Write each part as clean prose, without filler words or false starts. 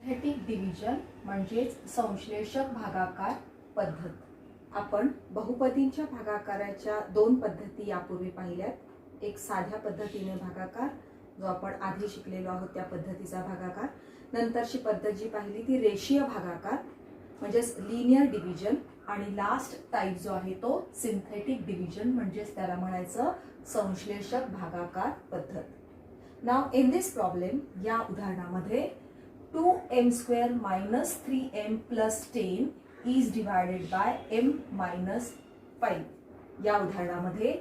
Synthetic division म्हणजेच संश्लेषक भागाकार पद्धत. आपण बहुपदींच्या भागाकाराच्या दोन पद्धती यापूर्वी पाहिल्यात. एक साध्या पद्धतीने भागाकार जो आपण आधी शिकलेलो आहोत त्या पद्धतीचा भागाकार. नंतरची पद्धत जी पाहिली ती रेषीय भागाकार म्हणजेच लिनियर डिव्हिजन. आणि लास्ट टाइप जो आहे तो सिंथेटिक डिव्हिजन म्हणजेच त्याला म्हणायचं संश्लेषक भागाकार पद्धत. नाव इन दिस प्रॉब्लेम या उदाहरणामध्ये 2m² - 3m + 10 is divided by m - 5. या उदाहरणामध्ये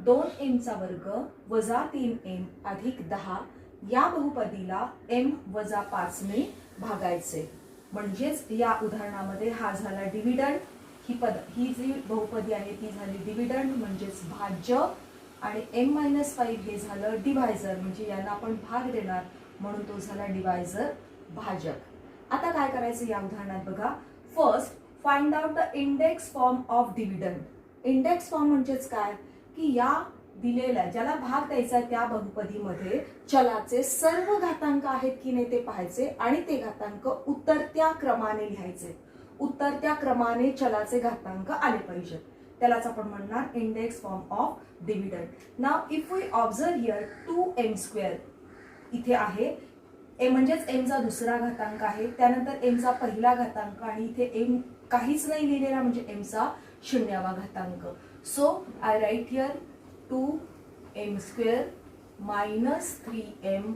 2m² वजा 3m अधिक 10 या बहुपदीला m वजा 5 ने भागायचे. म्हणजेच या उदाहरणामध्ये हा झाला डिव्हिडंड. ही जी बहुपदी आहे ती झाली डिव्हिडंड म्हणजेच भाज्य. आणि m - 5 हे झालं डिव्हायझर म्हणजे यांना आपण भाग देणार म्हणून तो झाला डिव्हायझर भाजक. आता काय करायचं या उदाहरणात बघा. First find out the index form of dividend. Index form म्हणजेच काय की या दिलेल्या ज्याला भाग द्यायचा त्या बहुपदीमध्ये चलाचे सर्व घातांक आहेत की नाही ते पाहायचे आणि ते घातांक उतरत्या क्रमाने लिहायचे. उतरत्या क्रमाने चलाचे घातांक आले पाहिजेत. त्यालाच आपण म्हणणार इंडेक्स फॉर्म ऑफ डिव्हिडंड. नाव if we observe here 2m² इथे आहे. ए म्हणजेच m चा दुसरा घातांक आहे. त्यानंतर m चा पहिला घातांक आणि इथे m काहीच नाही लिहिलेला म्हणजे m चा 0वा घातांक. So I right here 2m² - 3m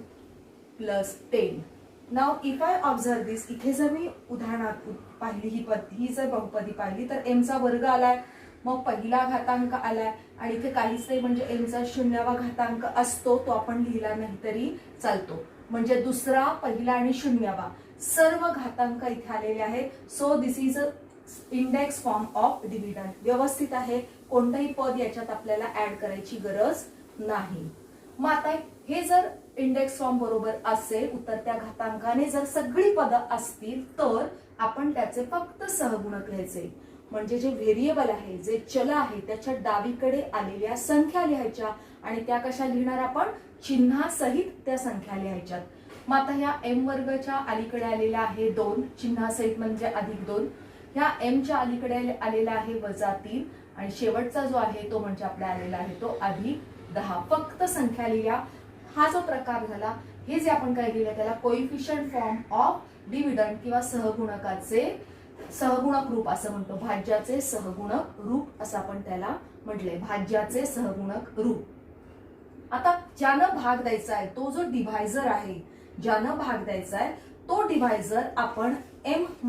+ 10. Now if I observe this इथे जर मी उदाहरणात पाहिली ही जर बहुपदी पाहिली तर m चा वर्ग आलाय मग पहिला घातांक आलाय आणि इथे काहीच नाही म्हणजे m चा 0वा घातांक असतो तो आपण लिहिला नाही तरी चालतो. म्हणजे दुसरा पहिला आणि 0वा सर्व घातांक इथे आलेले आहेत. So this is a index form of dividend. व्यवस्थित आहे. कोणतंही पद याच्यात आपल्याला ऍड करायची गरज नाही. मग आता हे जर इंडेक्स फॉर्म बरोबर असेल उतरत्या घातांकाने जर सगळी पदं असतील तर आपण त्याचे फक्त सहगुणक लिहायचे. म्हणजे जे व्हेरिएबल आहे जे चल आहे त्याच्या डावीकडे आलेल्या संख्या लिहायच्या आणि त्या कशा लिहिणार आपण चिन्हासहित त्या संख्या लिहायच्या. मग आता ह्या m² अलीकडे आलेला आहे 2 चिन्हासहित म्हणजे +2. ह्या m च्या अलीकडे आलेला आहे -3 आणि शेवटचा जो आहे तो म्हणजे आपल्या आलेला आहे तो +10. फक्त संख्या लिहा. हा जो प्रकार झाला हे जे आपण काय लिहिलं त्याला कोइफिशियंट फॉर्म ऑफ डिव्हिडंड किंवा सहगुणकाचे सहगुणक रूप असं म्हणतो. भाज्याचे सहगुणक रूप असं आपण त्याला म्हटलंय. भाज्याचे सहगुणक रूप. आता ज्यानं भाग द्यायचा आहे तो जो डिव्हायझर आहे ज्यानं भाग द्यायचा आहे तो डिव्हायझर आपण m -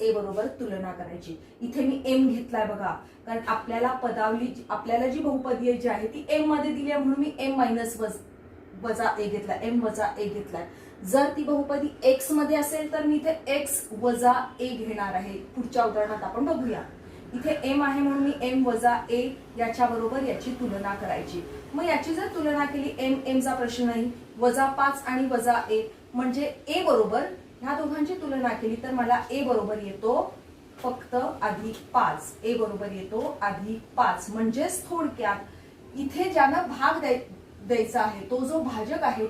a बरोबर तुलना करायची. इथे मी m घेतलाय बघा कारण आपल्याला जी बहुपदी जी आहे ती m मध्ये दिली आहे म्हणून मी m - a घेतलाय. m - a घेतलाय. जर ती बहुपदी x मध्ये असेल तर मी इथे x - a घेणार आहे. पुढच्या उदाहरणात आपण बघूया. इथे m आहे म्हणून मी m - a याच्या बरोबर याची तुलना करायची. मग याची जर तुलना केली m चा प्रश्न नाही -5 आणि -1 म्हणजे a बरोबर ह्या दोघांची तुलना केली तर मला a बरोबर येतो फक्त +5. a बरोबर येतो +5. म्हणजेच थोडक्यात इथे ज्यानं भाग द्यायचा आहे तो जो भाजक आहे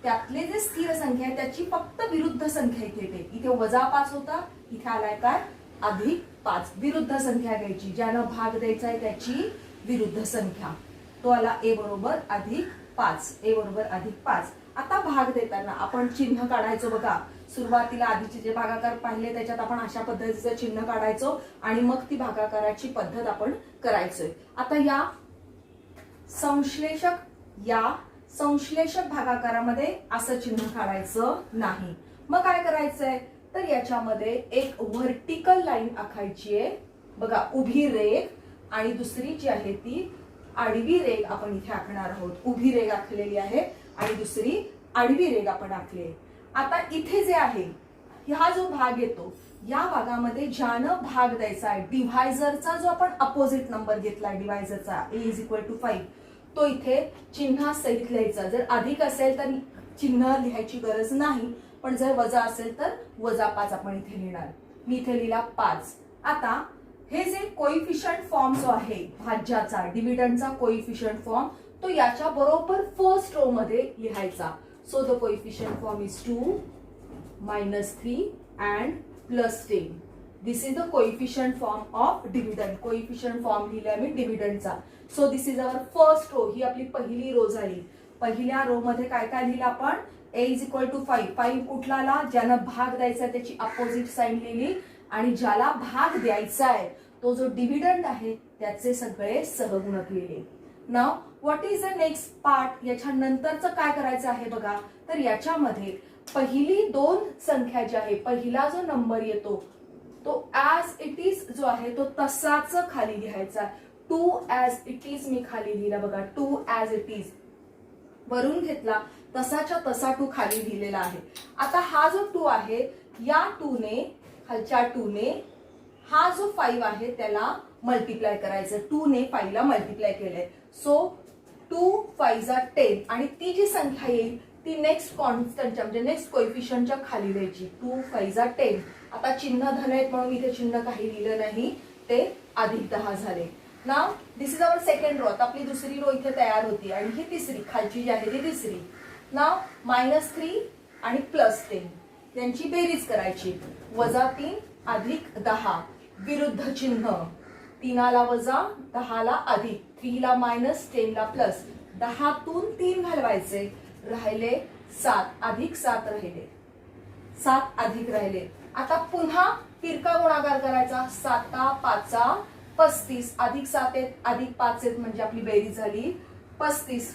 त्यातले जे स्थिर संख्या आहे त्याची फक्त विरुद्ध संख्या इथे येते. इथे -5 होता इथे आलाय काय +5. विरुद्ध संख्या घ्यायची. ज्यानं भाग द्यायचा आहे त्याची विरुद्ध संख्या. तो आला a बरोबर +5. a बरोबर +5. आता भाग देताना आपण चिन्ह काढायचो बघा. सुरुवातीला आधीचे जे भागाकार पाहिले त्याच्यात आपण अशा पद्धतीचं चिन्ह काढायचो आणि मग ती भागाकाराची पद्धत आपण करायचोय. आता या संश्लेषक भागाकारामध्ये असं चिन्ह काढायचं नाही. मग काय करायचंय तर याच्यामध्ये एक व्हर्टिकल लाईन आखायची आहे बघा. उभी रेघ आणि दुसरी जी आहे ती आडवी रेघ आपण इथे आखणार आहोत. उभी रेघ आखलेली आहे आणि दुसरी आडवी रेघ आपण आखली आहे. आता इथे जे आहे हा जो भाग येतो या भागामध्ये ज्यानं भाग द्यायचा आहे डिव्हायझरचा जो आपण अपोजिट नंबर घेतलाय डिव्हायझरचा a = 5 तो इथे चिन्हासहित लिहायचा. जर अधिक असेल तर चिन्ह लिहायची गरज नाही पण जर वजा असेल तर -5 आपण इथे लिहिणार. मी इथे लिहिला 5. आता हे जे कोइफिशियंट फॉर्म जो आहे भाज्याचा डिव्हिडंडचा कोइफिशियंट फॉर्म तो याच्या बरोबर फर्स्ट रो मध्ये लिहायचा. So the coefficient form is 2 -3 and +10. This is the coefficient form of dividend. Coefficient form लिहिलाय मी डिव्हिडंडचा. So this is our first row. ही आपली पहिली रो झाली. पहिल्या रो मध्ये काय काय लिहिलं आपण? a is equal to 5. 5 कुठला आला? ज्यानं भाग द्यायचा त्याची अपोजिट साईन लिहिली आणि ज्याला भाग द्यायचा आहे तो जो डिव्हिडंड आहे त्याचे सगळे सहगुणक लिहिले. Now what is the next part? याच्या नंतरचं काय करायचं आहे बघा. तर याच्यामध्ये पहिली दोन संख्या जी आहे, पहिला जो नंबर येतो तो ऍज इट इज जो आहे तो तसाच खाली लिहायचा. 2 ऍज इट इज मी खाली लिहिला बघा. 2 ऍज इट इज वरून घेतला तसाच्या तसा 2 खाली लिहिलेला आहे. आता हा जो 2 आहे या 2 ने, खालच्या 2 ने हा जो 5 आहे त्याला मल्टिप्लाय करायचं. 2 ने 5 ला मल्टिप्लाय केलंय. सो 2 5 10 आणि ती जी संख्या येईल ती नेक्स्ट कॉन्स्टंटच्या म्हणजे नेक्स्ट कोइफिशियंटच्या खाली लिहायची. 2 5 10. आता चिन्ह धन आहेत म्हणून इथे चिन्ह काही लिहिलं नाही, ते +10 झाले. Now this is our second row. आता आपली दुसरी रो इथे तयार होती आणि ही तिसरी खालची जी आहे ती तिसरी. नाव -3 आणि +10 त्यांची बेरीज करायची. -3 + 10 विरुद्ध चिन्ह. 3 ला वजा 10 ला अधिक, 3 ला मायनस 10 ला प्लस. 10 तून 3 घालवायचे, राहिले 7 अधिक 7 राहिले, 7 अधिक राहिले. आता पुन्हा तिरका गुणाकार करायचा. 7 5 35 अधिक 7 अधिक 5 म्हणजे आपली बेरीज झाली 35.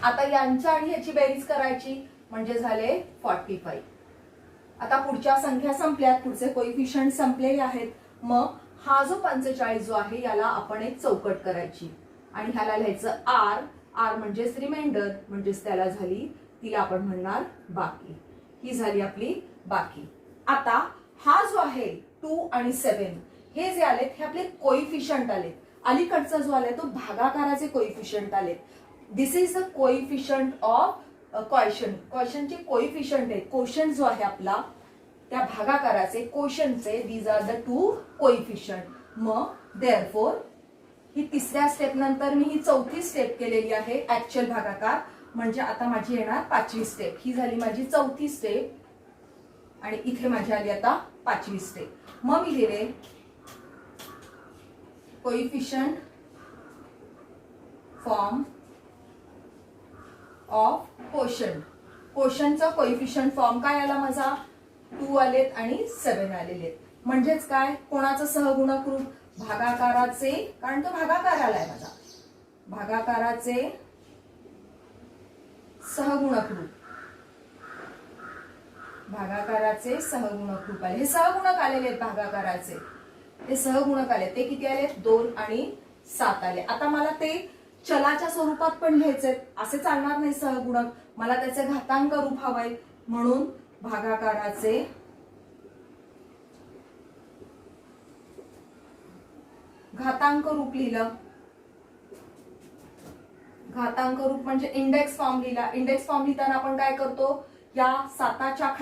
आता यांच्या आणि ह्याची बेरीज करायची म्हणजे झाले 45. आता पुढच्या संख्या संपल्यात, पुढचे कोइफिशियंट संपलेले आहेत. मग हा जो 45 जो आहे याला आपण एक चौकट करायची आणि ह्याला लिहायचं आर. आर म्हणजेच रिमाइंडर, म्हणजेच त्याला झाली, तिला आपण म्हणणार बाकी. ही झाली आपली बाकी. आता हा जो आहे 2 आणि 7 हे जे आलेत हे आपले कोइफिशियंट आलेत. अलीकडचा जो आलाय तो भागाकाराचे कोइफिशियंट आलेत. This is the coefficient of question. क्वेश्चनचे कोइफिशियंट आहे. क्वेश्चन जो आहे आपला त्या भागाकाराचे क्वेश्चनचे दीज आर द 2 कोइफिशियंट. मग देअरफॉर ही तिसऱ्या स्टेप नंतर मी ही चौथी स्टेप केलेली आहे ऍक्च्युअल भागाकार. म्हणजे आता माझी येणार 5वी स्टेप. ही झाली माझी चौथी स्टेप आणि इथे माझी आली आता 5वी स्टेप. मग मी लिहिले कोइफिशियंट फॉर्म ऑफ क्वोशंट. क्वोशंटचा कोइफिशियंट फॉर्म काय आला माझा? 2 आलेत आणि 7 आलेले. म्हणजेच काय? कोणाचं सहगुणक रूप? भागाकाराचे, कारण तो भागाकार आलाय माझा. भागाकाराचे सहगुणक रूप. भागाकाराचे सहगुणक रूप आले. हे सहगुणक आलेले आहेत भागाकाराचे. हे सहगुणक आले. ते किती आले? 2 आणि 7 आले. आता मला ते चलाच्या स्वरूपात पण लिहायचे, असे चालणार नाही सहगुणक. मला त्याचे घातांक रूप हवंय म्हणून भागाकाराचे घातांक रूप लिहिलं. घातांक रूप म्हणजे इंडेक्स फॉर्म लिहिला. इंडेक्स फॉर्म लिहिताना आपण काय करतो? या 7च्या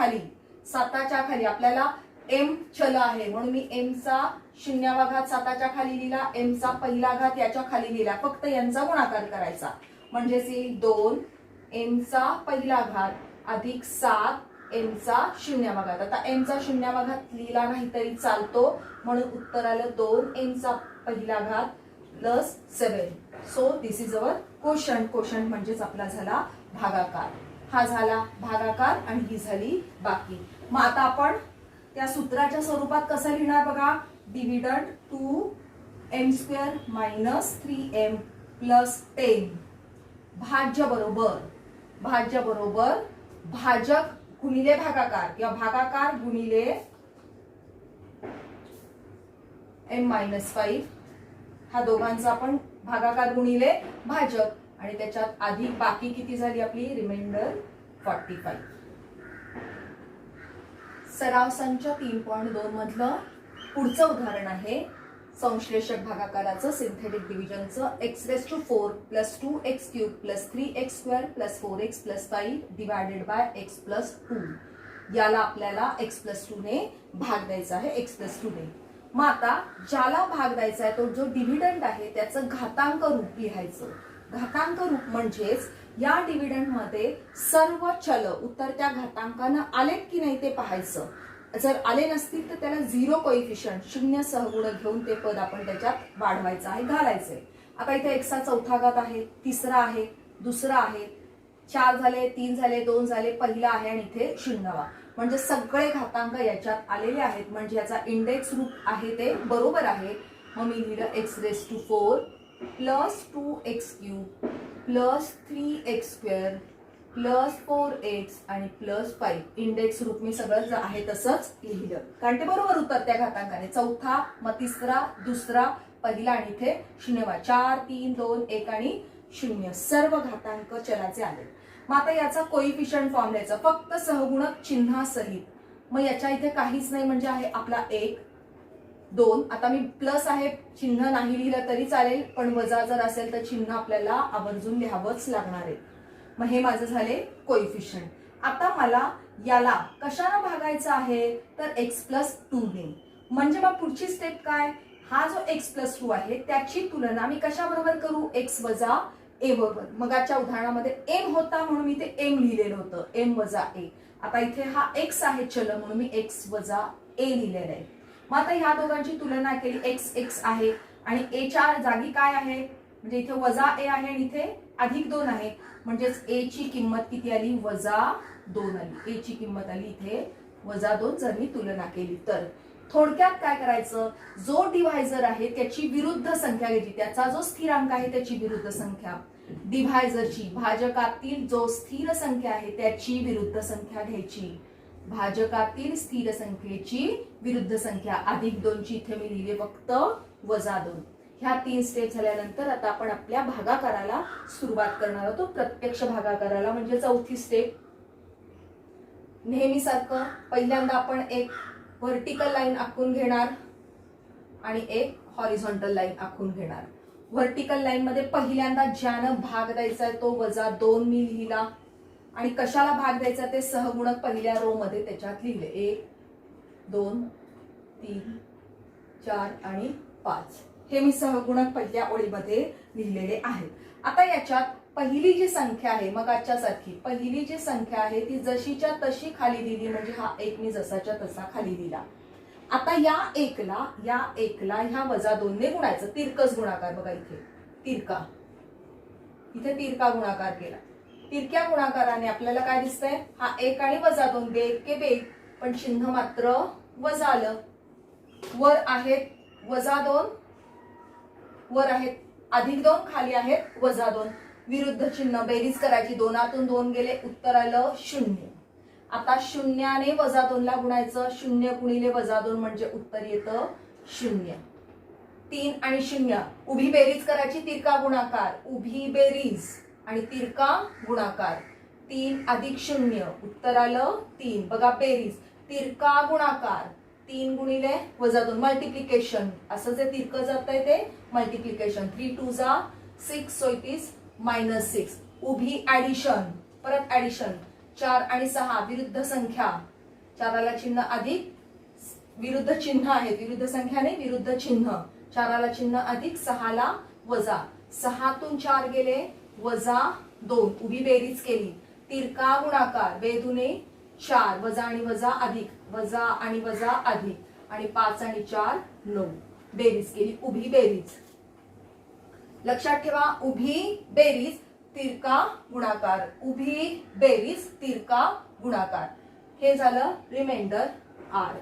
खाली आपल्याला m चल आहे म्हणून मी m चा 0वा घात 7च्या खाली लिहिला, m चा पहिला घात याच्या खाली लिहिला. फक्त यांचा गुणाकार करायचा म्हणजेच येईल 2 m चा पहिला घात अधिक 7 m चा 0वा घात. आता m चा 0वा घात लिहिला नाही तरी चालतो म्हणून उत्तर आलं 2 m चा पहिला घात plus 7. So this is our quotient. Quotient म्हणजेच आपला झाला भागाकार. हा झाला भागाकार आणि ही झाली बाकी. मग आता आपण त्या सूत्राच्या स्वरूपात कसं लिहिणार बघा. डिव्हिडंड 2m² - 3m + 10 भाज्य बरोबर भाजक गुणिले भागाकार किंवा भागाकार गुणिले m-5. हा दोघांचा आपण भागाकार गुणिले भाजक आणि त्याच्यात अधिक बाकी किती झाली आपली? रिमाइंडर 45. सराव संच 3.2 मधलं पुढचं उदाहरण आहे संश्लेषक भागाकाराचं synthetic डिव्हिजनचं. x⁴ + 2x³ + 3x² + 4x + 5 / x + 2. याला आपल्याला x + 2 ने भाग द्यायचा आहे. x + 2 ने. मग आता ज्याला भाग द्यायचा आहे तो जो डिव्हिडंड आहे त्याचं घातांक रूप लिहायचं. घातांक रूप म्हणजेच या डिव्हिडंड मध्ये सर्व चल उतरत्या घातांकानं आलेत की नाही ते पाहायचं. जर आले नसतील तर त्याला 0 कोइफिशियंट 0 सहगुण घेऊन ते पद आपण त्याच्यात वाढवायचं आहे, घालायचंय. आता इथे एक्सचा चौथा घात आहे, तिसरा आहे, दुसरा आहे, 4 झाले, 3 झाले, 2 झाले, पहिला आहे आणि इथे 0वा. म्हणजे सगळे घातांक याच्यात आलेले आहेत. म्हणजे याचा इंडेक्स रूप आहे ते बरोबर आहे. मग मी लिहिलं x⁴ plus 2x³ plus 3x² plus 4x आणि प्लस 5. इंडेक्स रूप मी सगळं आहे तसंच लिहिलं, कारण ते बरोबर उतरत्या घातांकाने. चौथा, मग तिसरा, दुसरा, पहिला आणि इथे 0वा. 4, 3, 2, 1 आणि 0 सर्व घातांक चलाचे आले. मग आता याचा कोइफिशियंट फॉर्म द्यायचा फक्त सहगुणक चिन्हासहित. मग याच्या इथे काहीच नाही म्हणजे आहे आपला 1, 2. आता मी प्लस आहे, चिन्ह नाही लिहिलं तरी चालेल, पण वजा जर असेल तर चिन्ह आपल्याला आवर्जून लिहावंच लागणार आहे. मग हे माझं झाले कोइफिशियंट. आता मला याला कशाने भागायचं आहे तर x+2 ने. म्हणजे मग पुढची स्टेप काय, हा जो x+2 आहे त्याची तुलना मी कशाबरोबर करू, x वजा a बरोबर. मगाच्या उदाहरणामध्ये m होता म्हणून मी ते m लिहिलेलं होतं, m वजा a. आता इथे हा x आहे चल म्हणून मी x वजा a लिहिलेलं आहे. मग आता ह्या दोघांची तुलना केली, x आहे आणि a च्या जागी काय आहे, म्हणजे इथे वजा a आहे आणि इथे +2 आहे. म्हणजेच a ची किंमत किती आली, -2 आली. a ची किंमत आली इथे -2 जर मी तुलना केली तर. थोडक्यात काय करायचं, जो डिव्हायझर आहे त्याची विरुद्ध संख्या घ्यायची, त्याचा जो स्थिरांक आहे त्याची विरुद्ध संख्या. डिव्हायझरची भाजकातील जो स्थिर संख्या आहे त्याची विरुद्ध संख्या घ्यायची. भाजकातील स्थिर संख्येची विरुद्ध संख्या. +2 ची इथे मी लिहिले फक्त -2. ह्या 3 स्टेप झाल्यानंतर आता आपण आपल्या भागाकाराला सुरुवात करणार आहोत, प्रत्यक्ष भागाकाराला. म्हणजे चौथी स्टेप. नेहमीसारखं पहिल्यांदा आपण एक व्हर्टिकल लाईन आखून घेणार आणि एक हॉरिझॉन्टल लाईन आखून घेणार. व्हर्टिकल लाईन मध्ये पहिल्यांदा ज्यानं भाग द्यायचा आहे तो -2 मी लिहिला आणि कशाला भाग द्यायचा ते सहगुणक पहिल्या रो मध्ये त्याच्यात लिहिले. 1, 2, 3, 4 आणि 5 हे मी सहगुणक पहिल्या ओळीमध्ये लिहिलेले आहेत. आता याच्यात पहिली जी संख्या आहे मगाच्या सारखी पहिली जी संख्या आहे ती जशीच्या तशी खाली दिली, म्हणजे हा 1 मी जसाच्या तसा खाली दिला. आता या एकला ह्या -2 ने गुणायचं. तिरकस गुणाकार बघा इथे तिरका, इथे तिरका गुणाकार केला. तिरक्या गुणाकाराने आपल्याला काय दिसतंय, हा 1 आणि -2 बेग के बेग, पण चिन्ह मात्र वजा आलं. वर आहेत -2, वर आहेत +2, खाली आहेत -2. विरुद्ध चिन्ह बेरीज करायची, 2तून 2 गेले, उत्तर आलं 0. आता 0 ने -2 ला गुणायचं. 0 गुणिले -2 म्हणजे उत्तर येतं 0. 3 आणि 0 उभी बेरीज करायची, तिरका गुणाकार, उभी बेरीज आणि तिरका गुणाकार. 3 + 0 उत्तर आलं 3. बघा बेरीज, तिरका गुणाकार, 3 गुणिले -2 मल्टिप्लिकेशन. असं जे तिरकं जातंय ते मल्टिप्लिकेशन. 3 2 जा 6, सो इट इज -6. उभी ऍडिशन, परत ऍडिशन. 4 आणि 6 विरुद्ध संख्या, 4ला चिन्ह अधिक, विरुद्ध चिन्ह आहे, विरुद्ध संख्या नाही विरुद्ध चिन्ह. 4ला चिन्ह अधिक, 6ला वजा. 6तून 4 गेले -2, उभी बेरीज केली. तिरका गुणाकार, बेदुने 4, वजा आणि वजा अधिक, वजा आणि वजा अधिक आणि 5 आणि 4 9. बेरीज केली, उभी बेरीज. लक्षात ठेवा, उभी बेरीज तिरका गुणाकार, उभी बेरीज तिरका गुणाकार. हे झालं रिमाइंडर R.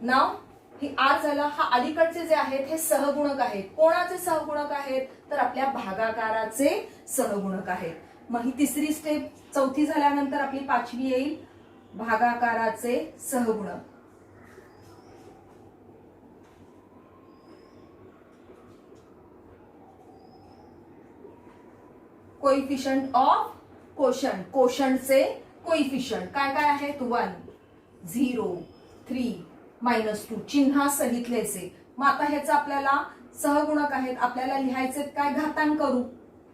नाव ही R झाला. हा अलीकडचे जे आहेत हे सहगुणक आहेत. कोणाचे सहगुणक आहेत तर आपल्या भागाकाराचे सहगुणक आहेत. मग ही तिसरी स्टेप, चौथी झाल्यानंतर आपली पाचवी येईल भागाकाराचे सहगुणक. कोइफिशियंट ऑफ कोशंट, कोशंटचे कोइफिशियंट काय काय आहेत, 1, 0, 3, -2 चिन्हासहितलेचे. मग आता ह्याचं आपल्याला सहगुणक आहेत, आपल्याला लिहायचे काय घातांक रूप.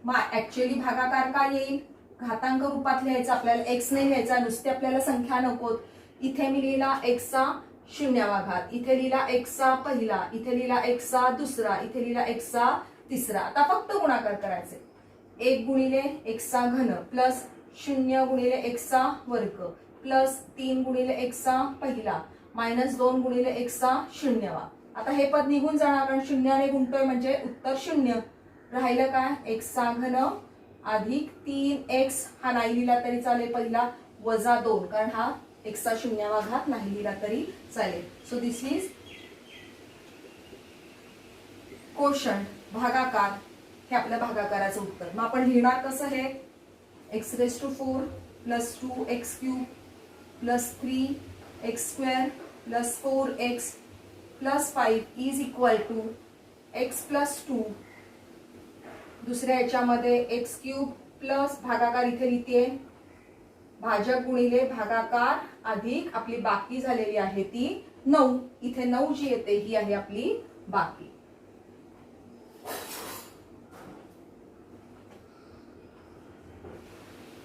मग ऍक्च्युअली भागाकार काय येईल, घातांक रूपात लिहायचं. आपल्याला x ने लिहायचा, नुसते आपल्याला संख्या नकोत. इथे मी लिहिला x चा 0वा घात, इथे लिहिला x चा पहिला, इथे लिहिला x चा दुसरा, इथे लिहिला x चा तिसरा. आता फक्त गुणाकार करायचे. 1 गुणिले एक्सचा घन प्लस 0 गुणिले एक्सचा वर्ग प्लस 3 गुणिले एक्सचा पहिला मायनस 2 गुणिले एक्सचा शून्यवा. आता हे पद निघून जाणार कारण शून्याने गुणतोय म्हणजे उत्तर 0. राहिलं काय एक्सचा घन अधिक 3x हा नाही लिहिला तरी चालेल पहिला वजा 2 कारण हा एक्सचा शून्यावा घात नाही लिहिला तरी चालेल. सो दिस इज कोशंट भागाकार. हे आपल्या भागाकाराचं उत्तर. मग आपण लिहिणार कसं हे x⁴ plus 2x³ plus 3x² plus 4x plus 5 is equal to x plus 2. दुसऱ्या याच्यामध्ये x³ प्लस भागाकार इथे लिहिते भाजक गुणिले भागाकार अधिक आपली बाकी झालेली आहे ती 9. इथे 9 जी येते ही आहे आपली बाकी.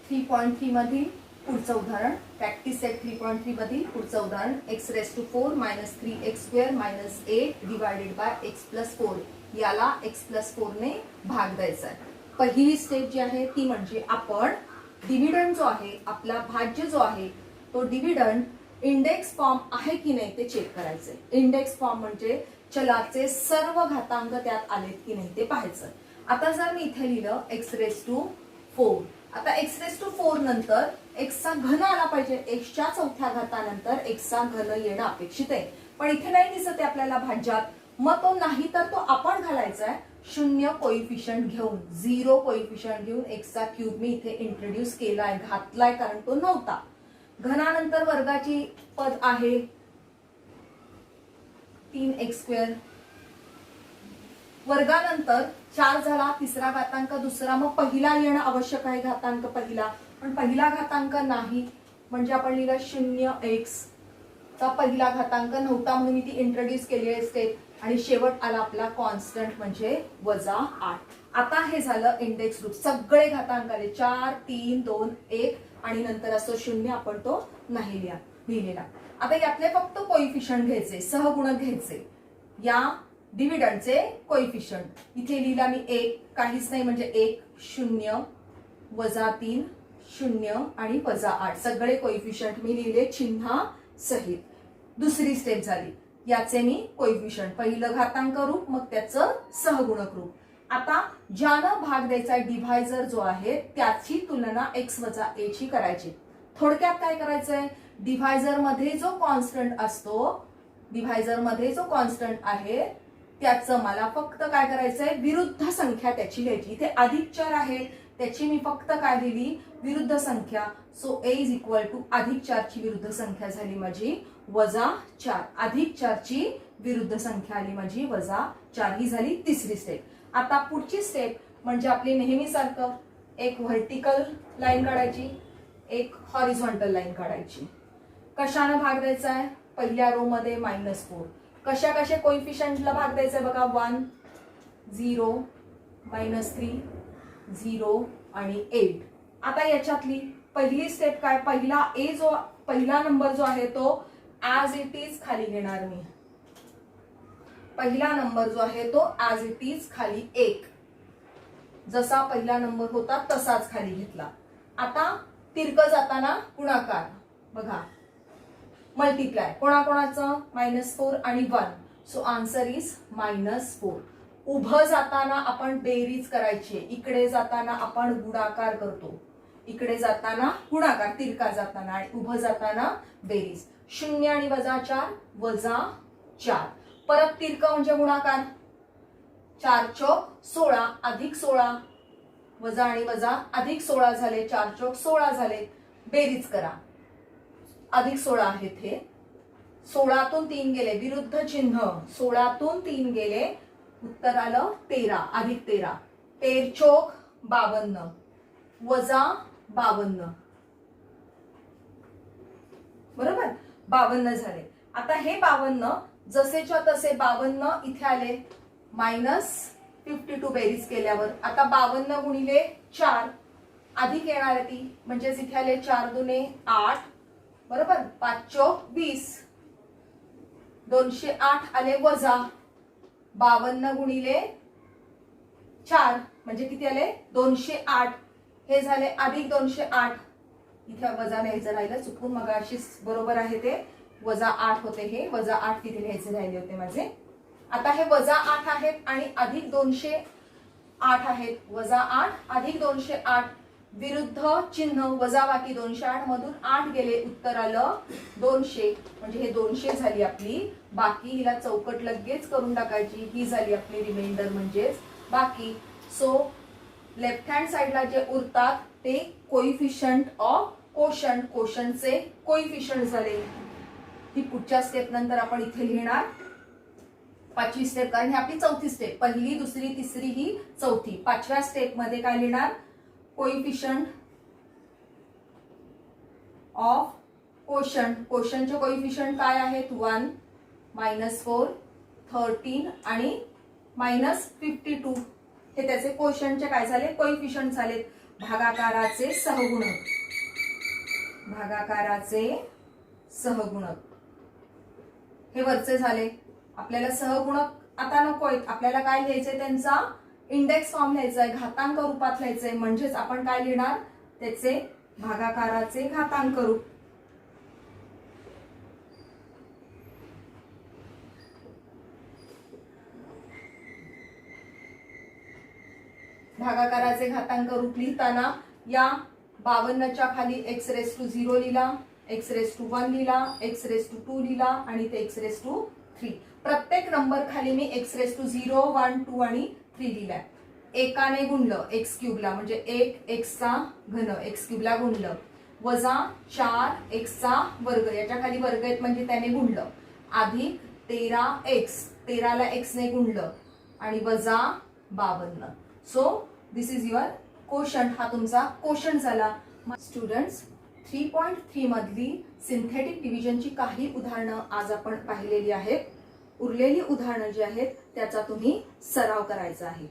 थ्री 3.3 मधील पुढचं उदाहरण प्रॅक्टिस सेट 3.3 मधील पुढचं उदाहरण x⁴ minus 3x² minus 8 divided by x plus 4. याला x प्लस 4 ने भाग द्यायचा आहे. पहिली स्टेप जी आहे ती म्हणजे आपण डिव्हिडंड जो आहे आपला भाज्य जो आहे तो डिव्हिडंड इंडेक्स फॉर्म आहे की नाही ते चेक करायचंय. इंडेक्स फॉर्म म्हणजे चलाचे सर्व घातांक त्यात आलेत की नाही ते पाहायचं. आता जर मी इथे लिहिलं x⁴. आता x⁴ नंतर एक्सचा घन आला पाहिजे. एक्सच्या चौथ्या घातानंतर एक्सचा घन येणं अपेक्षित आहे पण इथे नाही दिसत आहे आपल्याला भाज्यात. मग तो नाही तर तो आपण घालायचा आहे 0 कोइफिशियंट घेऊन 0 कोइफिशियंट घेऊन एक्सचा क्यूब मी इथे इंट्रोड्यूस केलाय घातलाय कारण तो नव्हता. घनानंतर वर्गाची पद आहे 3x². वर्गानंतर 4 झाला तिसरा घातांक दुसरा मग पहिला येणं आवश्यक आहे घातांक पहिला पण पहिला घातांक नाही म्हणजे आपण लिहिलं 0x चा पहिला घातांक नव्हता म्हणून मी ती इंट्रोड्यूस केली आहे स्टेप आणि शेवट आला आपला कॉन्स्टंट म्हणजे -8. आता हे झालं इंडेक्स रूप. सगळे घातांक आले 4 3 2 1 आणि नंतर असं 0 आपण तो नाही लिहिलेला. आता यातले फक्त कोइफिशियंट घ्यायचे सहगुणक घ्यायचे या डिव्हिडंडचे कोइफिशियंट. इथे लिहिला मी 1 काहीच नाही म्हणजे 1 0 -3 0 आणि -8 सगळे कोइफिशियंट मी लिहिले चिन्हा सहित. दुसरी स्टेप झाली याचे मी कोइफिशियंट पहिलं घातांक रूप मग त्याचं सहगुणक रूप. आता ज्यानं भाग द्यायचा डिव्हायझर जो आहे त्याची तुलना x वजा a ची करायची. थोडक्यात काय करायचंय डिव्हायझर मध्ये जो कॉन्स्टंट असतो डिव्हायझर मध्ये जो कॉन्स्टंट आहे त्याचं मला फक्त काय करायचंय विरुद्ध संख्या त्याची घ्यायची. इथे अधिक चर आहे त्याची मी फक्त काय लिहिली विरुद्ध संख्या. So a is equal to अधिक 4 ची विरुद्ध संख्या झाली माझी -4 अधिक 4 ची विरुद्ध संख्या आली माझी -4. ही झाली तिसरी स्टेप. आता पुढची स्टेप म्हणजे आपली नेहमीसारखं एक व्हर्टिकल लाईन काढायची एक हॉरिझॉन्टल लाईन काढायची. कशानं भाग द्यायचा आहे पहिल्या रो मध्ये -4. कशा कोइफिशियंटला भाग द्यायचा आहे बघा 1 0 -3 0 आणि 8. आता याच्यातली पहिली स्टेप काय पहिला नंबर जो आहे तो ऍज इट इज खाली घेणार मी. पहिला नंबर जो आहे तो ऍज इट इज खाली 1 जसा पहिला नंबर होता तसाच खाली घेतला. आता तिरकं जाताना गुणाकार बघा मल्टिप्लाय कोणाकोणाचं -4 आणि 1. So answer is -4. उभं जाताना आपण बेरीज करायची इकडे जाताना आपण गुणाकार करतो. इकडे जाताना गुणाकार तिरका जाताना आणि उभं जाताना बेरीज. 0 आणि -4 -4 परत तिरकं म्हणजे गुणाकार 4 चौक 16 अधिक 16 वजा आणि वजा अधिक 16 झाले 4 चौक 16 झाले. बेरीज करा अधिक 16 आहेत हे 16तून 3 गेले विरुद्ध चिन्ह 16तून 3 गेले उत्तर आलं 13 अधिक 13 13 चौक 52 वजा 52 बरोबर 52 झाले. आता हे 52 जसेच्या तसे 52 इथे आले -52 बेरीज केल्यावर. आता 52 गुणिले 4 अधिक येणार आहे ती म्हणजेच इथे आले 4 दुने 8 बरोबर 5 चौक 20 208 आले वजा 52 गुणिले 4 म्हणजे किती आले 208. हे झाले अधिक 208. इथे वजा न्यायचं राहिलं चुकून, मग अशीच बरोबर आहे ते -8 होते. हे -8 तिथे लिहायचे राहिले होते माझे. आता हे -8 आहेत आणि अधिक 208 आहेत. -8 अधिक 208 विरुद्ध चिन्ह वजाबाकी 208 मधून 8 गेले, उत्तर आलं 200. म्हणजे हे 200 झाली आपली बाकी. हिला चौकट लगेच करून टाकायची. ही झाली आपली रिमाइंडर म्हणजेच बाकी. सो लेफ्ट हँड साइडला जे उरतात ते कोइफिशियंट ऑफ कोशंट, कोशंटचे कोइफिशियंट झाले. ही पुढच्या स्टेप नंतर आपण इथे लिहिणार 5वी स्टेप, कारण ही आपली 4थी स्टेप. पहिली, दुसरी, तिसरी ही 4थी. 5व्या स्टेप मध्ये काय लिहिणार कोइफिशियंट ऑफ कोशंट. कोशंटचे कोइफिशियंट काय आहेत 1, -4, 13 आणि -52. हे त्याचे कोशंटचे काय झाले कोइफिशियंट झालेत. भागाकाराचे सहगुणक, भागाकाराचे सहगुणक हे वरचे झाले. आपल्याला सहगुणक आता नको आहेत, आपल्याला काय लिहायचंय त्यांचा इंडेक्स फॉर्म लिहायचा आहे, घातांक रूपात लिहायचंय. म्हणजेच आपण काय लिहिणार त्याचे भागाकाराचे घातांक रूप. भागाकाराचे घातांक रूप लिहिताना या 52च्या खाली x⁻0 लिहिला, x⁻1 लिहिला, x⁻2 लिहिला आणि ते x⁻3. प्रत्येक नंबर खाली मी x⁻0, 1, 2 आणि 3 लिहिलाय. एकाने गुणलं x³ म्हणजे 1 x चा घन x³ ला गुणलं, वजा 4 x चा वर्ग, याच्या खाली वर्ग आहेत म्हणजे त्याने गुणलं, अधिक 13x, 13 ला x ने गुणलं आणि वजा 52. So this is your quotient. हा तुमचा कोशंट झाला. स्टुडंट्स 3.3 मधली सिंथेटिक डिव्हिजनची काही उदाहरणं आज आपण पाहिलेली आहेत. उरलेली उदाहरणं जी आहेत त्याचा तुम्ही सराव करायचा आहे.